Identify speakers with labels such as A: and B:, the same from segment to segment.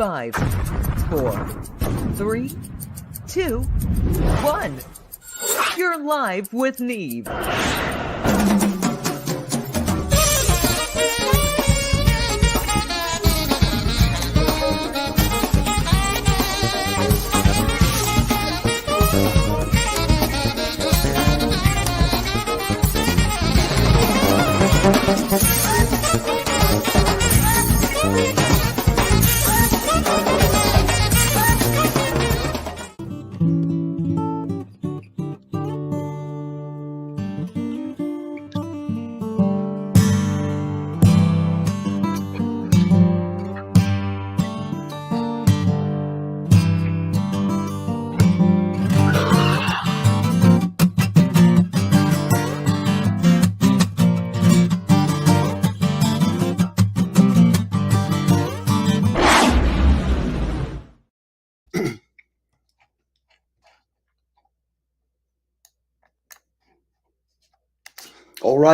A: 5, 4, 3, 2, 1. You're live with Neve.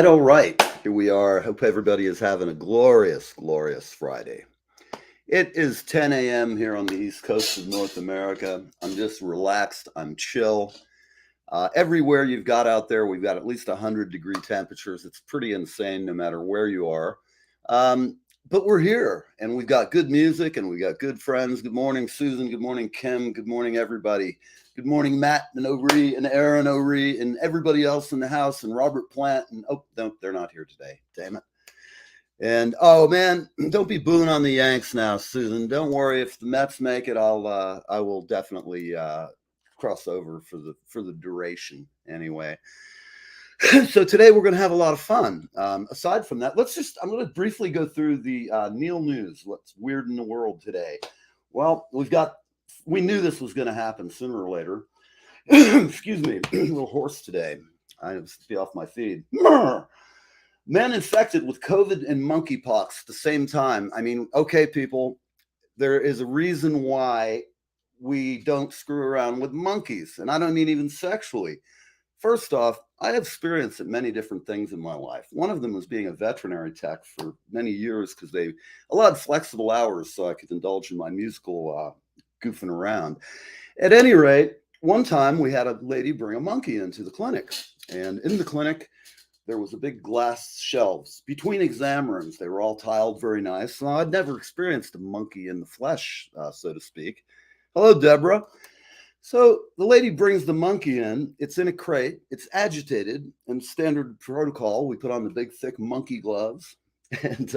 B: All right. Here we are. Hope everybody is having a glorious, glorious Friday. It is 10 a.m. here on the East Coast of North America. I'm just relaxed. I'm chill. Everywhere you've got out there, we've got at least 100-degree temperatures. It's pretty insane no matter where you are. But we're here, and we've got good music, and we've got good friends. Good morning, Susan. Good morning, Kim. Good morning, everybody. Good morning, Matt and O'Ree and Eryn O'Ree and everybody else in the house and Robert Plant. And oh, no, they're not here today. Damn it. And oh man, don't be booing on the Yanks now, Susan. Don't worry. If the Mets make it, I will definitely cross over for the duration anyway. So today we're going to have a lot of fun. Aside from that, I'm going to briefly go through the Neil news. What's weird in the world today? Well, we knew this was going to happen sooner or later. Excuse me, a little hoarse today. I have to be off my feed. Men infected with COVID and monkeypox at the same time. I mean, okay, people, there is a reason why we don't screw around with monkeys. And I don't mean even sexually. First off, I have experienced many different things in my life. One of them was being a veterinary tech for many years because they allowed flexible hours so I could indulge in my musical goofing around. At any rate, one time we had a lady bring a monkey into the clinic. And in the clinic, there was a big glass shelves between exam rooms. They were all tiled very nice. Now, I'd never experienced a monkey in the flesh, so to speak. Hello, Deborah. So the lady brings the monkey in. It's in a crate. It's agitated. And standard protocol, we put on the big, thick monkey gloves. And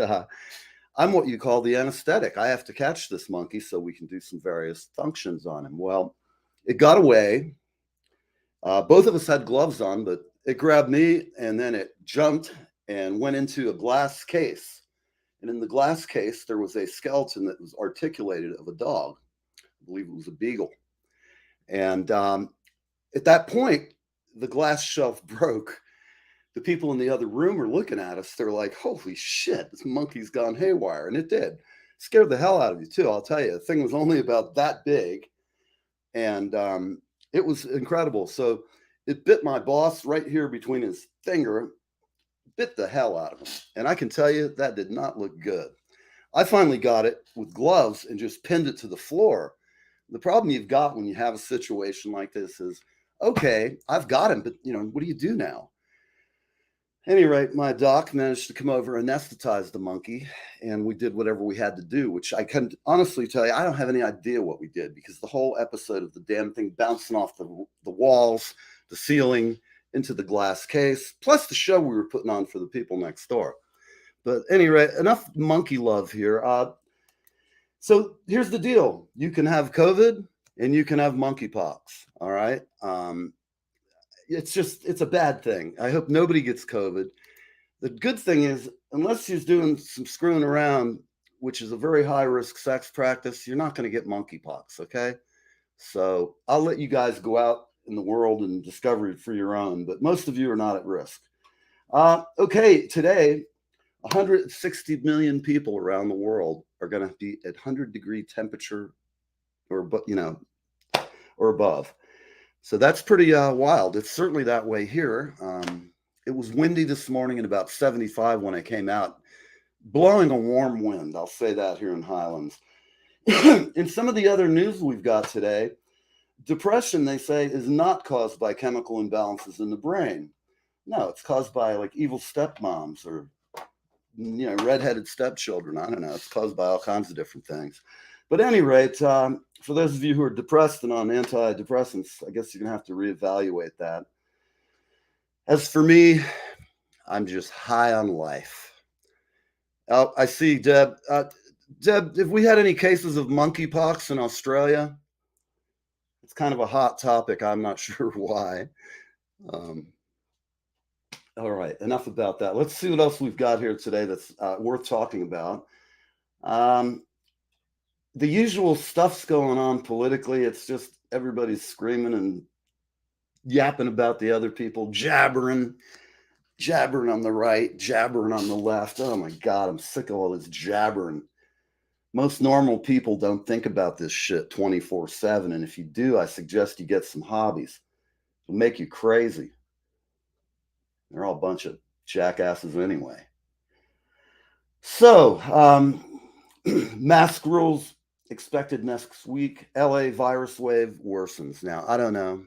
B: I'm what you call the anesthetic. I have to catch this monkey so we can do some various functions on him. Well, it got away. Both of us had gloves on, but it grabbed me and then it jumped and went into a glass case. And in the glass case, there was a skeleton that was articulated of a dog. I believe it was a beagle. And at that point, the glass shelf broke. The people in the other room are looking at us. They're like, holy shit, this monkey's gone haywire. And it did. Scared the hell out of you, too. I'll tell you, the thing was only about that big. And it was incredible. So it bit my boss right here between his finger, bit the hell out of him. And I can tell you, that did not look good. I finally got it with gloves and just pinned it to the floor. The problem you've got when you have a situation like this is, okay, I've got him, but what do you do now? At any rate, my doc managed to come over and anesthetize the monkey, and we did whatever we had to do, which I can honestly tell you, I don't have any idea what we did because the whole episode of the damn thing bouncing off the walls, the ceiling, into the glass case, plus the show we were putting on for the people next door. But at any rate, enough monkey love here. So here's the deal. You can have COVID and you can have monkeypox, all right? It's a bad thing. I hope nobody gets COVID. The good thing is, unless you're doing some screwing around, which is a very high-risk sex practice, you're not going to get monkeypox, okay? So I'll let you guys go out in the world and discover it for your own, but most of you are not at risk. Okay, today, 160 million people around the world are going to be at 100-degree temperature or above. So that's pretty wild. It's certainly that way here. It was windy this morning and about 75 when I came out, blowing a warm wind. I'll say that here in Highlands. In some of the other news we've got today, depression, they say, is not caused by chemical imbalances in the brain. No, it's caused by like evil stepmoms or redheaded stepchildren. I don't know. It's caused by all kinds of different things. But at any rate, for those of you who are depressed and on antidepressants, I guess you're gonna have to reevaluate that. As for me, I'm just high on life. I see Deb. Deb, have we had any cases of monkeypox in Australia? It's kind of a hot topic. I'm not sure why. Um, all right, enough about that. Let's see what else we've got here today that's worth talking about. The usual stuff's going on politically. It's just everybody's screaming and yapping about the other people, jabbering on the right, jabbering on the left. Oh my God, I'm sick of all this jabbering. Most normal people don't think about this shit 24/7. And if you do, I suggest you get some hobbies. It'll make you crazy. They're all a bunch of jackasses anyway. So, mask rules expected next week. LA virus wave worsens. Now, I don't know.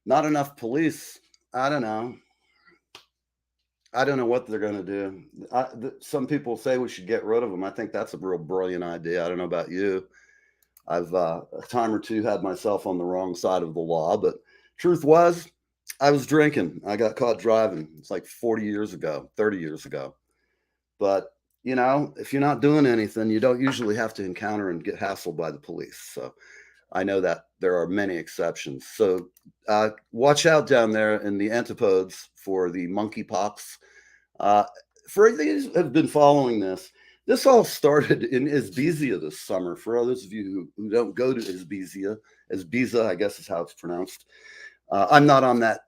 B: Not enough police. I don't know. I don't know what they're going to do. Some people say we should get rid of them. I think that's a real brilliant idea. I don't know about you. I've a time or two had myself on the wrong side of the law, but truth was, I was drinking. I got caught driving. It's like 40 years ago, 30 years ago. But, if you're not doing anything, you don't usually have to encounter and get hassled by the police. So I know that there are many exceptions. So watch out down there in the antipodes for the monkeypox. For those who have been following this all started in Isbizia this summer. For others of you who don't go to Isbizia, I guess is how it's pronounced. I'm not on that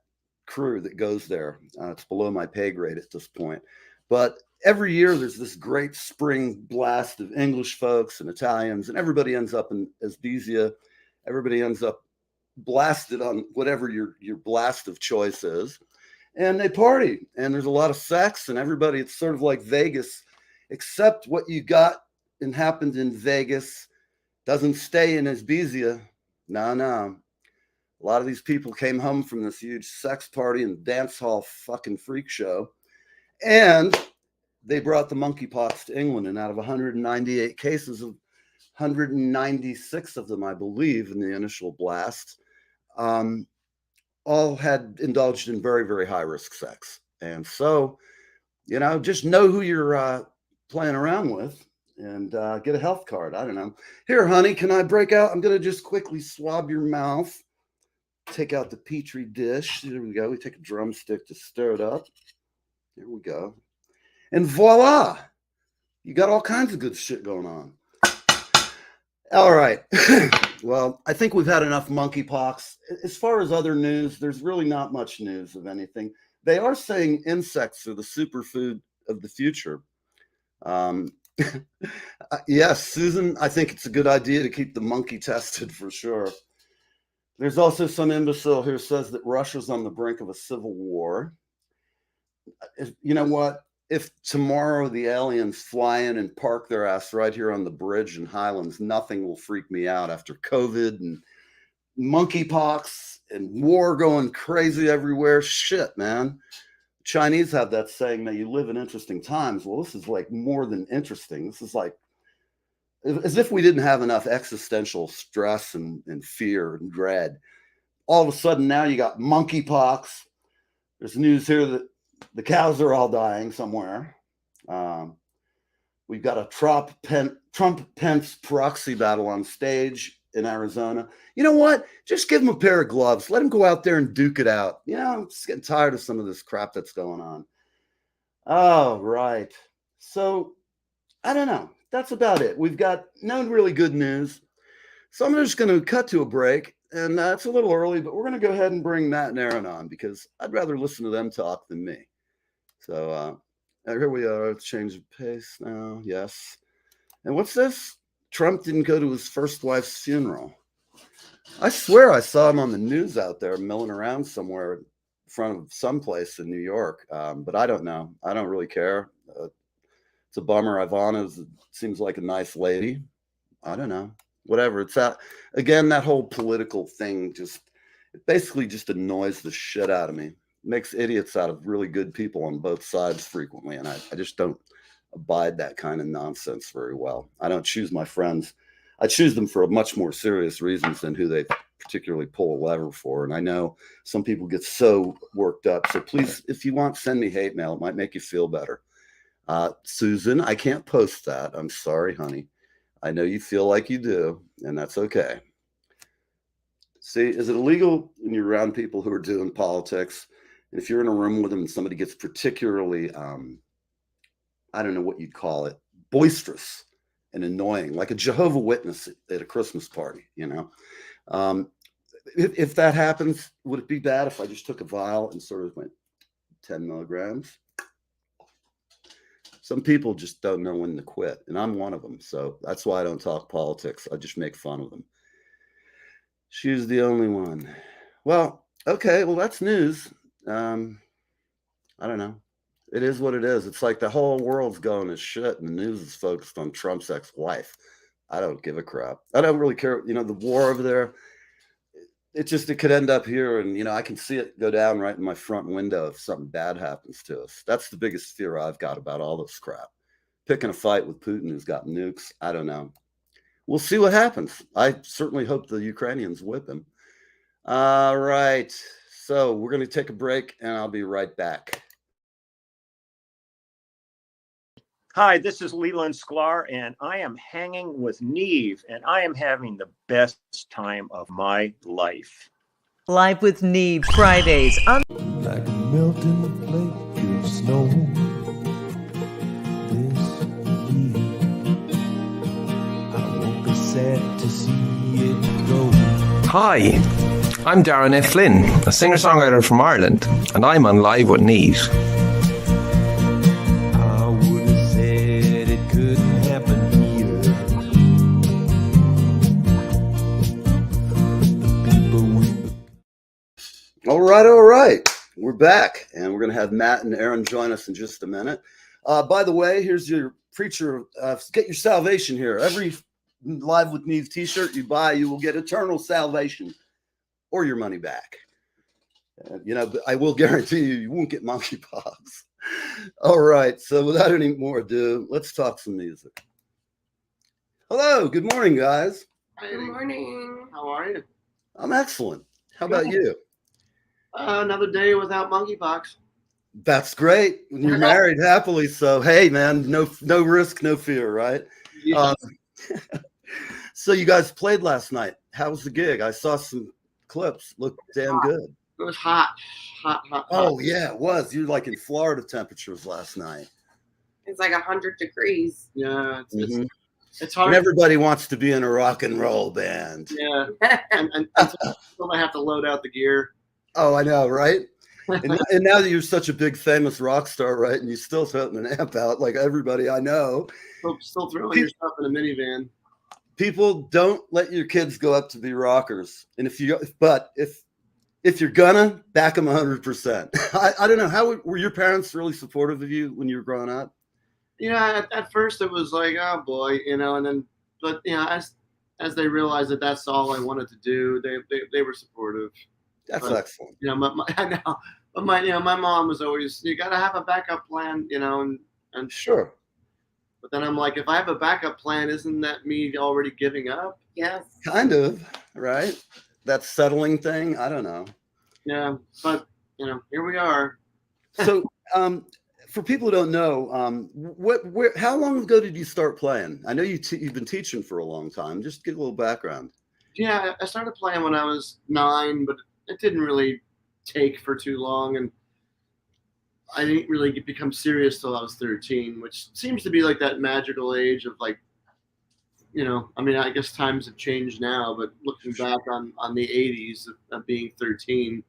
B: crew that goes there. It's below my pay grade at this point. But every year there's this great spring blast of English folks and Italians, and everybody ends up in Isbizia. Everybody ends up blasted on whatever your blast of choice is. And they party, and there's a lot of sex, and everybody, it's sort of like Vegas, except what you got and happened in Vegas doesn't stay in Isbizia. No. A lot of these people came home from this huge sex party and dance hall fucking freak show, and they brought the monkeypox to England. And out of 198 cases, 196 of them, I believe, in the initial blast, all had indulged in very, very high risk sex. And so, just know who you're playing around with and get a health card. I don't know. Here, honey, can I break out? I'm going to just quickly swab your mouth. Take out the Petri dish. There we go. We take a drumstick to stir it up. Here we go. And voila, you got all kinds of good shit going on. All right. Well, I think we've had enough monkeypox. As far as other news, there's really not much news of anything. They are saying insects are the superfood of the future. Yes, Susan, I think it's a good idea to keep the monkey tested for sure. There's also some imbecile here says that Russia's on the brink of a civil war. You know what? If tomorrow the aliens fly in and park their ass right here on the bridge in Highlands, nothing will freak me out after COVID and monkeypox and war going crazy everywhere. Shit, man. Chinese have that saying that you live in interesting times. Well, this is like more than interesting. This is like as if we didn't have enough existential stress and fear and dread. All of a sudden now you got monkeypox. There's news here that the cows are all dying somewhere. We've got a Trump-Pence proxy battle on stage in Arizona. You know what? Just give them a pair of gloves. Let them go out there and duke it out. I'm just getting tired of some of this crap that's going on. Oh, right. So, I don't know. That's about it. We've got no really good news. So I'm just going to cut to a break. And it's a little early, but we're going to go ahead and bring Matt and Eryn on because I'd rather listen to them talk than me. So here we are. Let's change the pace now. Yes. And what's this? Trump didn't go to his first wife's funeral. I swear I saw him on the news out there milling around somewhere in front of someplace in New York. But I don't know. I don't really care. It's a bummer. Ivana seems like a nice lady. I don't know, whatever. It's that, again, that whole political thing it basically just annoys the shit out of me. It makes idiots out of really good people on both sides frequently. And I just don't abide that kind of nonsense very well. I don't choose my friends. I choose them for much more serious reasons than who they particularly pull a lever for. And I know some people get so worked up. So please, if you want, send me hate mail. It might make you feel better. Susan, I can't post that. I'm sorry, honey. I know you feel like you do, and that's okay. See, is it illegal when you're around people who are doing politics? And if you're in a room with them and somebody gets particularly, I don't know what you'd call it, boisterous and annoying, like a Jehovah's Witness at a Christmas party, you know? If that happens, would it be bad if I just took a vial and sort of went 10 milligrams? Some people just don't know when to quit, and I'm one of them. So that's why I don't talk politics. I just make fun of them. She's the only one. Well, okay. Well, that's news. I don't know. It is what it is. It's like the whole world's going to shit, and the news is focused on Trump's ex-wife. I don't give a crap. I don't really care. You know, the war over there, it could end up here, and, you know, I can see it go down right in my front window if something bad happens to us. That's the biggest fear I've got about all this crap. Picking a fight with Putin who's got nukes, I don't know. We'll see what happens. I certainly hope the Ukrainians whip him. All right. So we're going to take a break, and I'll be right back.
C: Hi, this is Leland Sklar, and I am hanging with Neve, and I am having the best time of my life.
A: Live with Neve Fridays on
D: like a melting flake of snow this year. I won't be sad to see it go.
E: Hi, I'm Darren F. Flynn, a singer-songwriter from Ireland, and I'm on Live with Neve.
D: I would have said it couldn't happen here. The people we
B: All right. We're back, and we're going to have Matt and Eryn join us in just a minute. By the way, here's your preacher. Get your salvation here. Every Live with Neve t-shirt you buy, you will get eternal salvation or your money back. You know, but I will guarantee you won't get monkeypox. All right. So without any more ado, let's talk some music. Hello. Good morning, guys.
F: Good morning. How are you?
B: I'm excellent. How about you?
F: Another day without monkeypox.
B: That's great. When you're married happily. So, hey, man, no risk, no fear, right?
F: Yeah.
B: So you guys played last night. How was the gig? I saw some clips. Looked damn good.
F: It was hot.
B: Oh, yeah, it was. You were like in Florida temperatures last night.
G: It's like 100 degrees.
F: Yeah,
B: Mhm.
F: it's hard.
B: And everybody wants to be in a rock and roll band.
F: Yeah, and until they have to load out the gear.
B: Oh, I know, right? And now that you're such a big famous rock star, right? And you still putting an amp out like everybody I know.
F: Still throwing your stuff in a minivan.
B: People, don't let your kids go up to be rockers. And if you're gonna, back them 100%. I don't know, how were your parents really supportive of you when you were growing up?
F: Yeah, at first it was like, oh boy, you know, and then, but you know, as they realized that that's all I wanted to do, they were supportive.
B: That's
F: But,
B: excellent.
F: You know, I know, but my mom was always, you got to have a backup plan, you know, and
B: Sure.
F: But then I'm like, if I have a backup plan, isn't that me already giving up?
G: Yes.
B: Kind of, right? That settling thing. I don't know.
F: Yeah, but you know, here we are.
B: So, for people who don't know, how long ago did you start playing? I know you've been teaching for a long time. Just give a little background.
F: Yeah, I started playing when I was 9, but it didn't really take for too long, and I didn't really become serious till I was 13, which seems to be like that magical age of like, you know, I mean, I guess times have changed now, but looking back on the 80s of being 13,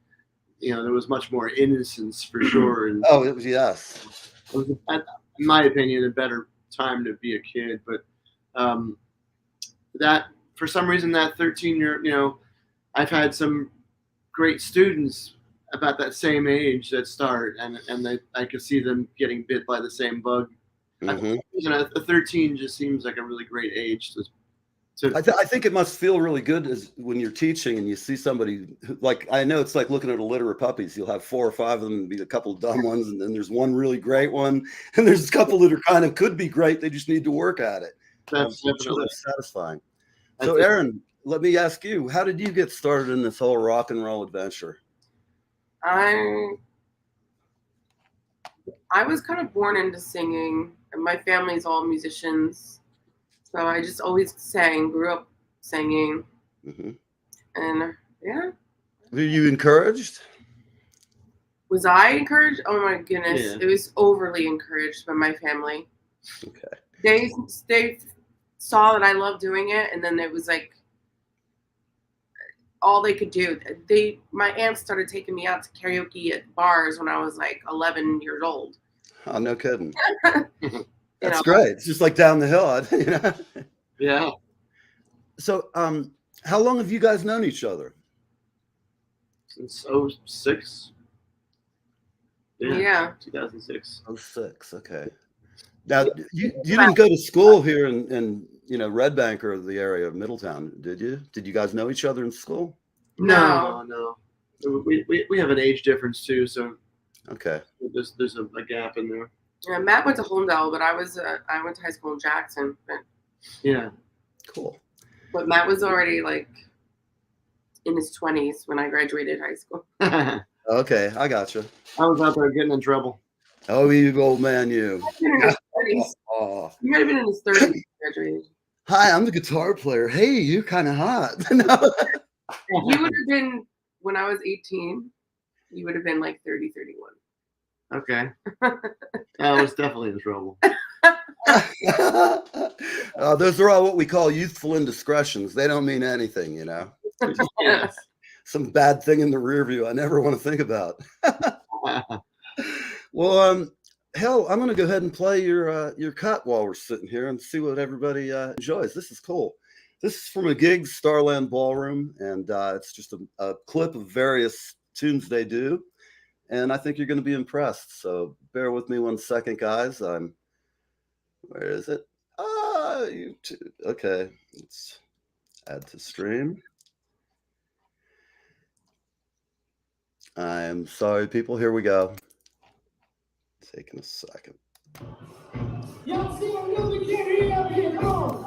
F: you know, there was much more innocence for sure. And
B: Oh, it was, yes.
F: it was, in my opinion, a better time to be a kid. But that, for some reason, that 13-year, you know, I've had some great students about that same age that start, and I could see them getting bit by the same bug.
B: Mhm.
F: You know, a 13 just seems like a really great age to
B: I think it must feel really good when you're teaching and you see somebody like, I know it's like looking at a litter of puppies. You'll have 4 or 5 of them and be a couple of dumb ones, and then there's one really great one, and there's a couple that are kind of could be great. They just need to work at it.
F: That's
B: It's really
F: definitely
B: satisfying. So, Eryn, let me ask you, how did you get started in this whole rock and roll adventure?
G: I was kind of born into singing, and my family's all musicians. So I just always sang, grew up singing.
B: Mm-hmm.
G: And yeah.
B: Were you encouraged?
G: Was I encouraged? Oh my goodness.
F: Yeah.
G: It was overly encouraged by my family.
B: Okay.
G: They saw that I loved doing it, and then it was like all they could do. My aunt started taking me out to karaoke at bars when I was like 11 years old.
B: Oh, no kidding.
G: You
B: That's
G: know?
B: great. It's just like down the hill. You know?
F: Yeah.
B: So, how long have you guys known each other?
F: Since 06.
G: Yeah.
F: 2006.
B: 06. Okay. Now, you didn't go to school here in Red Bank or the area of Middletown, did you? Did you guys know each other in school?
G: No.
F: No. We have an age difference too, so
B: Okay.
F: there's a gap in there.
G: Yeah, Matt went to Holmdel, but I went to high school in Jackson.
F: Yeah.
B: Cool.
G: But Matt was already like in his 20s when I graduated high school.
F: I
B: Okay, I gotcha.
F: was out there getting in trouble.
B: Oh, you old man, you.
G: He might have been in his 30s.
B: Oh.
G: He might have been in his 30s when he graduated.
B: Hi, I'm the guitar player. Hey, you're kind of hot. No.
G: He would have been, when I was 18, he would have been like 30, 31.
F: Okay. I was definitely in trouble.
B: Those are all what we call youthful indiscretions. They don't mean anything, you know.
F: Yes.
B: Some bad thing in the rear view I never want to think about. Well, hell, I'm going to go ahead and play your cut while we're sitting here and see what everybody enjoys. This is cool. This is from a gig, Starland Ballroom, and it's just a clip of various tunes they do. And I think you're going to be impressed. So bear with me 1 second, guys. Where is it? YouTube. Okay. Let's add to stream. I'm sorry, people. Here we go. Taking a second.
H: Y'all see my music? Can't hear up here. Come on.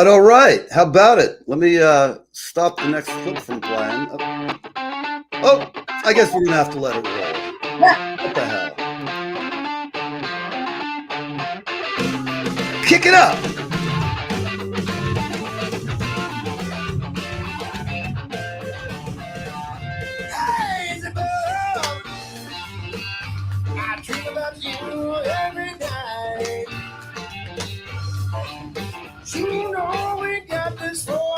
B: All right. How about it? Let me stop the next clip from playing. Oh, I guess we're gonna have to let it roll. What the hell? Kick it up.
H: You know we got this for.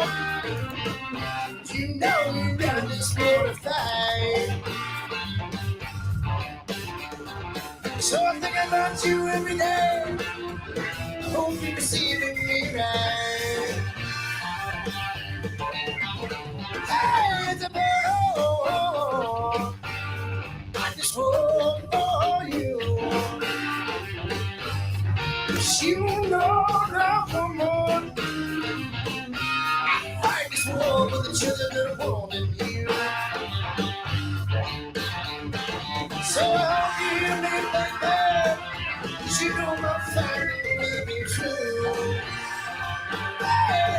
H: You know we got this for a fight. So I think about you every day. I hope you're receiving me right. Hey, it's a battle. I just hope for you. 'Cause you know that woman. Fight this war for the children that are born in you. So I'll give me like that. 'Cause you know my fight will be true. Hey.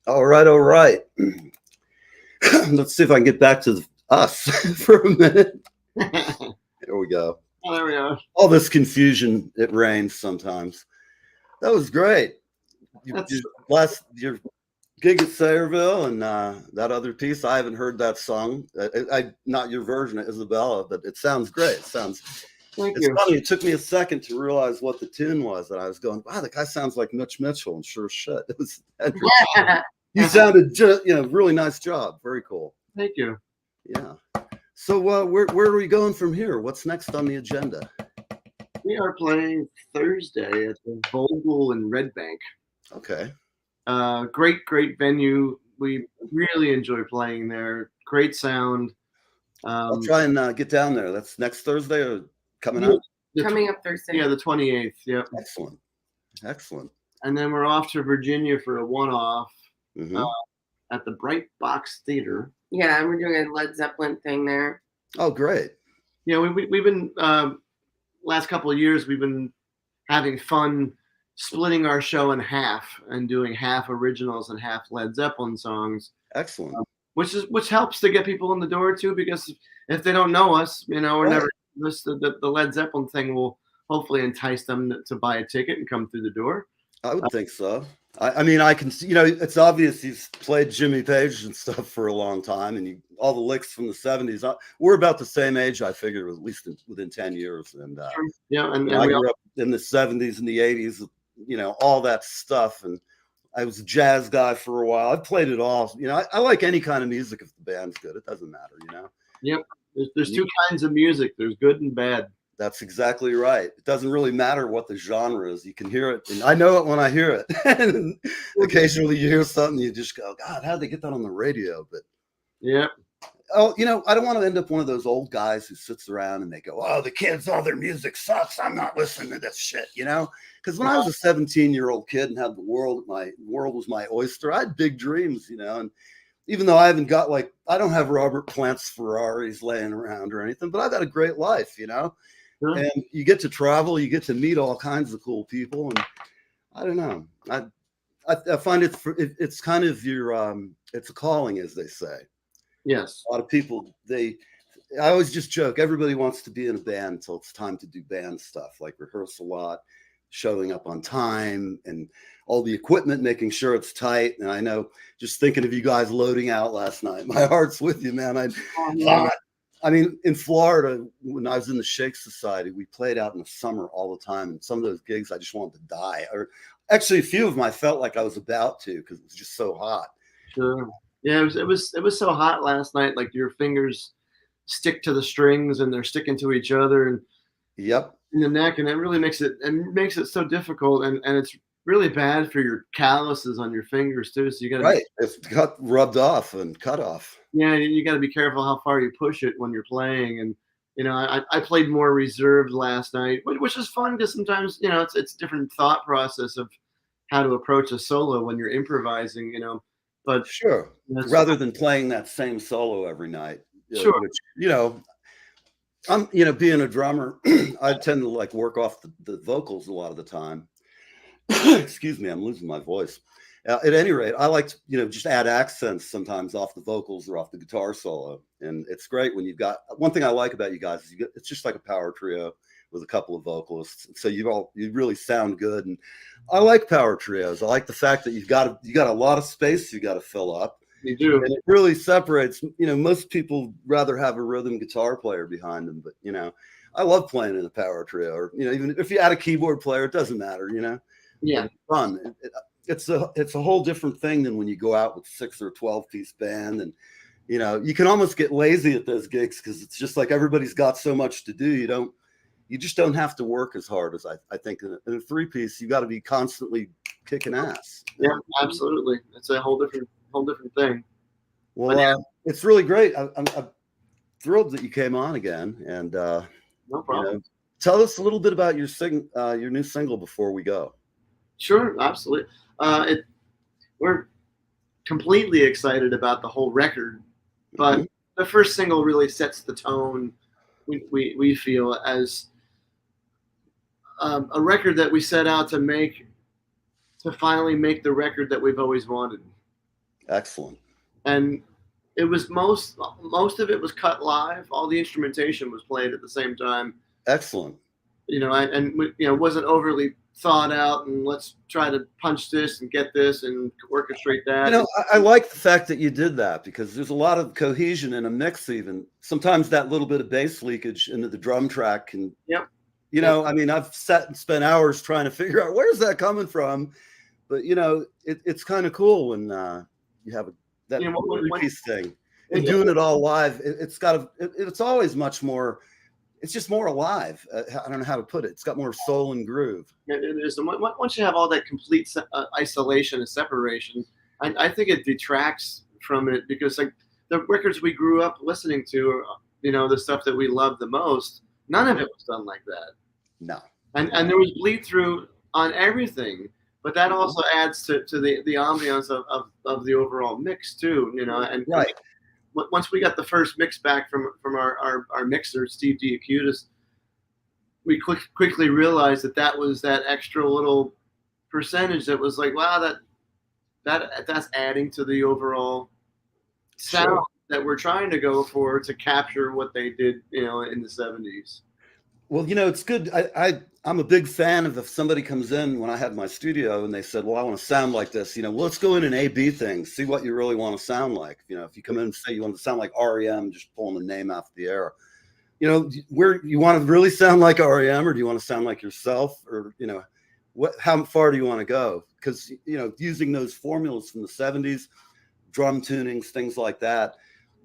B: All right, all right. Let's see if I can get back to us for a minute. There we go.
F: Oh, there we are.
B: All this confusion, it rains sometimes. That was great. Your gig at Sayreville and that other piece, I haven't heard that song. Not your version of Isabella, but it sounds great. It's funny. It took me a second to realize what the tune was, and I was going, "Wow, the guy sounds like Mitch Mitchell." And sure as shit, it was. You sounded just, really nice job. Very cool.
F: Thank you.
B: Yeah. So where are we going from here? What's next on the agenda?
F: We are playing Thursday at the Vogel in Red Bank.
B: Okay.
F: Great venue. We really enjoy playing there. Great sound.
B: I'll try and get down there. That's next Thursday or coming up?
G: Coming up Thursday.
F: Yeah, the 28th. Yep.
B: Excellent.
F: And then we're off to Virginia for a one-off at the Bright Box Theater.
G: Yeah, we're doing a Led Zeppelin thing there.
B: Oh, great.
F: Yeah, we've been last couple of years we've been having fun splitting our show in half and doing half originals and half Led Zeppelin songs.
B: Excellent.
F: Which helps to get people in the door too, because if they don't know us, or never the Led Zeppelin thing will hopefully entice them to buy a ticket and come through the door.
B: I would think so. I mean, I can see, it's obvious he's played Jimmy Page and stuff for a long time, and all the licks from the 70s. We're about the same age, I figured, at least within 10 years. And and I grew up in the 70s and the 80s, all that stuff. And I was a jazz guy for a while. I've played it all. I like any kind of music if the band's good. It doesn't matter,
F: Yep. There's two kinds of music. There's good and bad.
B: That's exactly right. It doesn't really matter what the genre is. You can hear it, and I know it when I hear it. And occasionally you hear something, you just go, God, how'd they get that on the radio? But
F: yeah.
B: Oh, I don't want to end up one of those old guys who sits around and they go, oh, the kids, all their music sucks. I'm not listening to this shit, Because when I was a 17-year-old kid and had the world was my oyster, I had big dreams, and even though I haven't got I don't have Robert Plant's Ferraris laying around or anything, but I've had a great life,
F: Sure.
B: And you get to travel, you get to meet all kinds of cool people. And I don't know, I find it's kind of it's a calling, as they say.
F: Yes.
B: A lot of people, I always just joke, everybody wants to be in a band until it's time to do band stuff, like rehearse a lot, showing up on time, and all the equipment, making sure it's tight. And I know, just thinking of you guys loading out last night, my heart's with you, man. I mean, in Florida, when I was in the Shake Society, we played out in the summer all the time. And some of those gigs, I just wanted to die. Or actually, a few of them I felt like I was about to, because it was just so hot.
F: Sure. Yeah, it was so hot last night. Like your fingers stick to the strings and they're sticking to each other and
B: yep,
F: in the neck, and it really makes it so difficult. And it's really bad for your calluses on your fingers too. So you got to
B: Right. It's got rubbed off and cut off.
F: yeah, you got to be careful how far you push it when you're playing. And I played more reserved last night, which is fun because sometimes it's a different thought process of how to approach a solo when you're improvising. But
B: Sure. Rather than playing that same solo every night.
F: Sure.
B: Which, I'm, being a drummer, I tend to like work off the vocals a lot of the time. Excuse me, I'm losing my voice. At any rate, I like to, just add accents sometimes off the vocals or off the guitar solo. And it's great when you've got, one thing I like about you guys is it's just like a power trio with a couple of vocalists. So you really sound good. And I like power trios. I like the fact that you got a lot of space you got to fill up.
F: You do.
B: And it really separates, most people rather have a rhythm guitar player behind them, but I love playing in a power trio, or even if you add a keyboard player, it doesn't matter,
F: Yeah.
B: It's fun. It's a whole different thing than when you go out with 6 or 12-piece band, and you can almost get lazy at those gigs because it's just like everybody's got so much to do. You just don't have to work as hard as I think in a 3-piece. You got to be constantly kicking ass.
F: Yeah, absolutely. It's a whole different thing.
B: Well, it's really great. I'm thrilled that you came on again, and
F: No problem.
B: tell us a little bit about your new single before we go.
F: Sure, absolutely. We're completely excited about the whole record, but the first single really sets the tone. We feel as a record that we set out to finally make the record that we've always wanted.
B: Excellent.
F: And it was most of it was cut live. All the instrumentation was played at the same time.
B: Excellent.
F: It wasn't overly thought out and let's try to punch this and get this and orchestrate that.
B: I like the fact that you did that because there's a lot of cohesion in a mix. Even sometimes that little bit of bass leakage into the drum track can.
F: Yep.
B: I've sat and spent hours trying to figure out where's that coming from, but it's kind of cool when you have that piece thing and doing it all live. It's always much more. It's just more alive. I don't know how to put it. It's got more soul and groove.
F: It is. And once you have all that complete isolation and separation, I think it detracts from it because like the records we grew up listening to, the stuff that we love the most, none of it was done like that.
B: No.
F: And there was bleed through on everything, but that also adds to the ambiance of the overall mix too, and
B: right.
F: Once we got the first mix back from our mixer, Steve Diacutis, we quickly realized that was that extra little percentage that was like, wow, that's adding to the overall sound that we're trying to go for to capture what they did, in the 70s.
B: Well, it's good. I'm a big fan of if somebody comes in when I have my studio and they said, well, I want to sound like this, let's go in and A/B things, see what you really want to sound like. If you come in and say you want to sound like REM, just pulling the name out of the air, where you want to really sound like REM, or do you want to sound like yourself, or, how far do you want to go? Because, using those formulas from the 70s, drum tunings, things like that.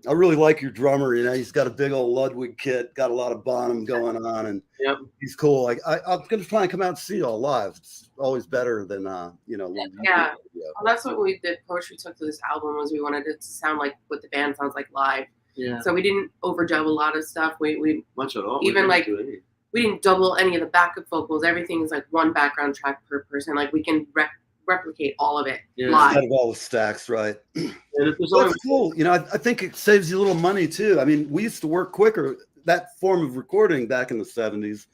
B: I really like your drummer. He's got a big old Ludwig kit, got a lot of Bonham going on, and he's cool. Like I'm going to try and come out and see you all live. It's always better than
G: Yeah. Well, that's what we did. Poetry took to this album was we wanted it to sound like what the band sounds like live.
F: Yeah.
G: So we didn't overdub a lot of stuff. We
F: much at all.
G: Even we didn't double any of the backup vocals. Everything is like one background track per person. Like we can replicate all of it live.
B: Instead of all the stacks, right? That's cool. I think it saves you a little money too. I mean, we used to work quicker. That form of recording back in the 70s,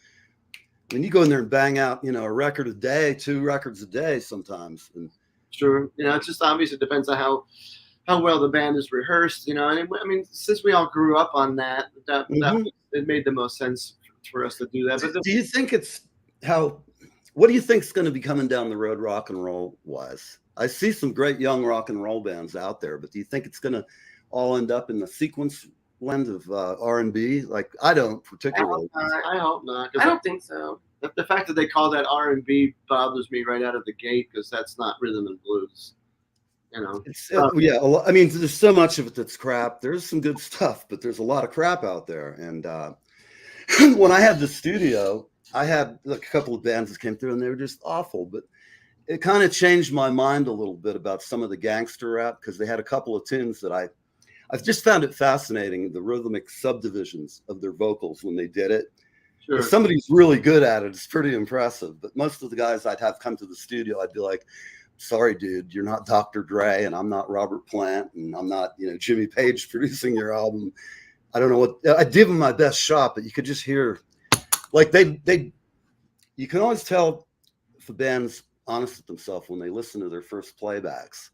B: when you go in there and bang out, a record a day, 2 records a day sometimes. And
F: sure, it's just obvious. It depends on how well the band is rehearsed. And I mean, since we all grew up on that it made the most sense for us to do that. But
B: do you think what do you think is going to be coming down the road rock and roll wise? I see some great young rock and roll bands out there, but do you think it's going to all end up in the sequence blend of R&B? Like, I don't particularly.
F: I hope not.
G: I don't think so.
F: The fact that they call that R&B bothers me right out of the gate because that's not rhythm and blues.
B: I mean, there's so much of it that's crap. There's some good stuff, but there's a lot of crap out there. And when I had the studio, I had a couple of bands that came through and they were just awful. But it kind of changed my mind a little bit about some of the gangster rap, because they had a couple of tunes that I've just found it fascinating, the rhythmic subdivisions of their vocals when they did it.
F: Sure.
B: If somebody's really good at it, it's pretty impressive. But most of the guys I'd have come to the studio, I'd be like, sorry, dude, you're not Dr. Dre, and I'm not Robert Plant, and I'm not, Jimmy Page producing your album. I don't know what, I'd give them my best shot, but you could just hear, like you can always tell if a band's honest with themselves when they listen to their first playbacks.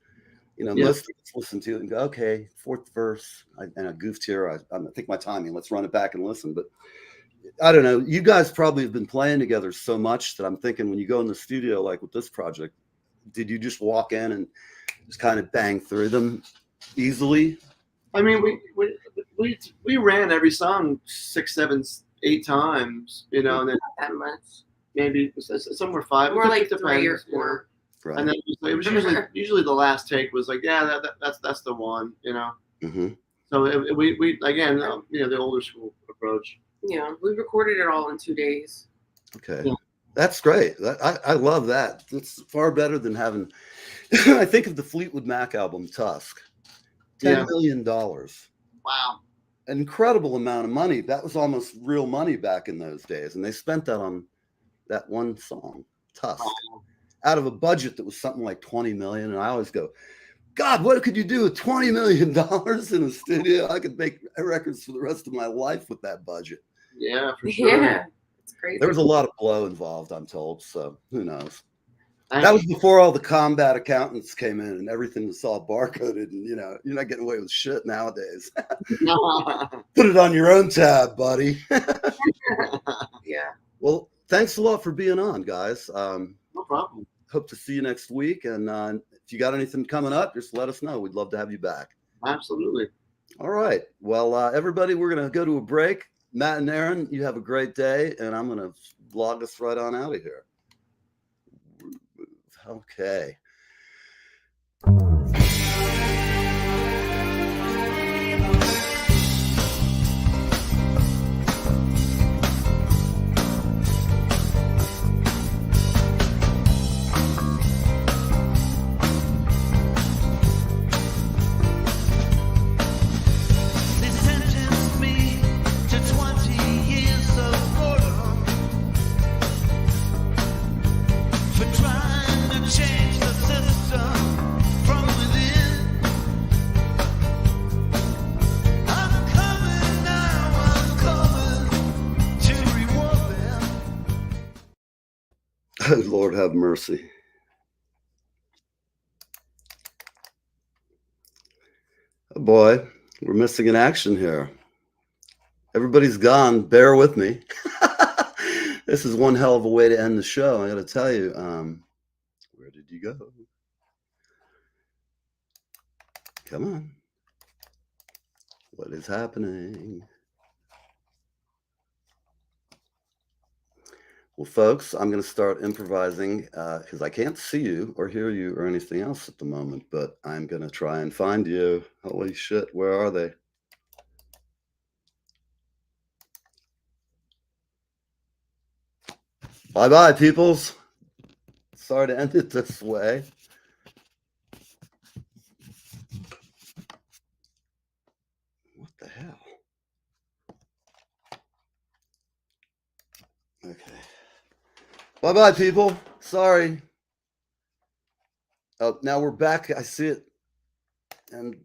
B: Most of us listen to it and go, okay, fourth verse, and I goofed here. I think my timing, let's run it back and listen. But I don't know. You guys probably have been playing together so much that I'm thinking when you go in the studio, like with this project, did you just walk in and just kind of bang through them easily?
F: I mean, we ran every song 6, 7, 8 times, and then
G: Not that much.
F: maybe somewhere 5.
G: More like 3
F: depends,
G: or 4.
B: Right.
F: And then it was usually the last take was like, yeah, that's the one,
B: Mm-hmm.
F: So we again, the older school approach.
G: Yeah, we recorded it all in 2 days.
B: Okay.
F: Yeah.
B: That's great. I love that. It's far better than having, I think of the Fleetwood Mac album, Tusk. $10 million.
F: Wow.
B: An incredible amount of money. That was almost real money back in those days. And they spent that on that one song, Tusk, out of a budget that was something like 20 million. And I always go, God, what could you do with $20 million in a studio? I could make records for the rest of my life with that budget.
F: Yeah, for sure.
G: Yeah, it's crazy.
B: There was a lot of blow involved, I'm told. So who knows? That was before all the combat accountants came in and everything was all barcoded, and you're not getting away with shit nowadays. Put it on your own tab, buddy.
G: Yeah.
B: Well, thanks a lot for being on, guys.
F: No problem.
B: Hope to see you next week. And if you got anything coming up, just let us know. We'd love to have you back.
F: Absolutely.
B: All right. Well, everybody, we're going to go to a break. Matt and Eryn, you have a great day, and I'm going to vlog us right on out of here. Okay.
H: They sentenced me to 20 years of boredom for trying to change the system from within. I'm coming now, I'm coming to reward them.
B: Lord have mercy. Oh boy, we're missing an action here. Everybody's gone. Bear with me. This is one hell of a way to end the show. I got to tell you. Where did you go? Come on. What is happening? Well, folks, I'm going to start improvising because I can't see you or hear you or anything else at the moment, but I'm going to try and find you. Holy shit, where are they? Bye-bye, peoples. Sorry to end it this way. What the hell? Okay. Bye-bye, people. Sorry. Oh, now we're back. I see it. And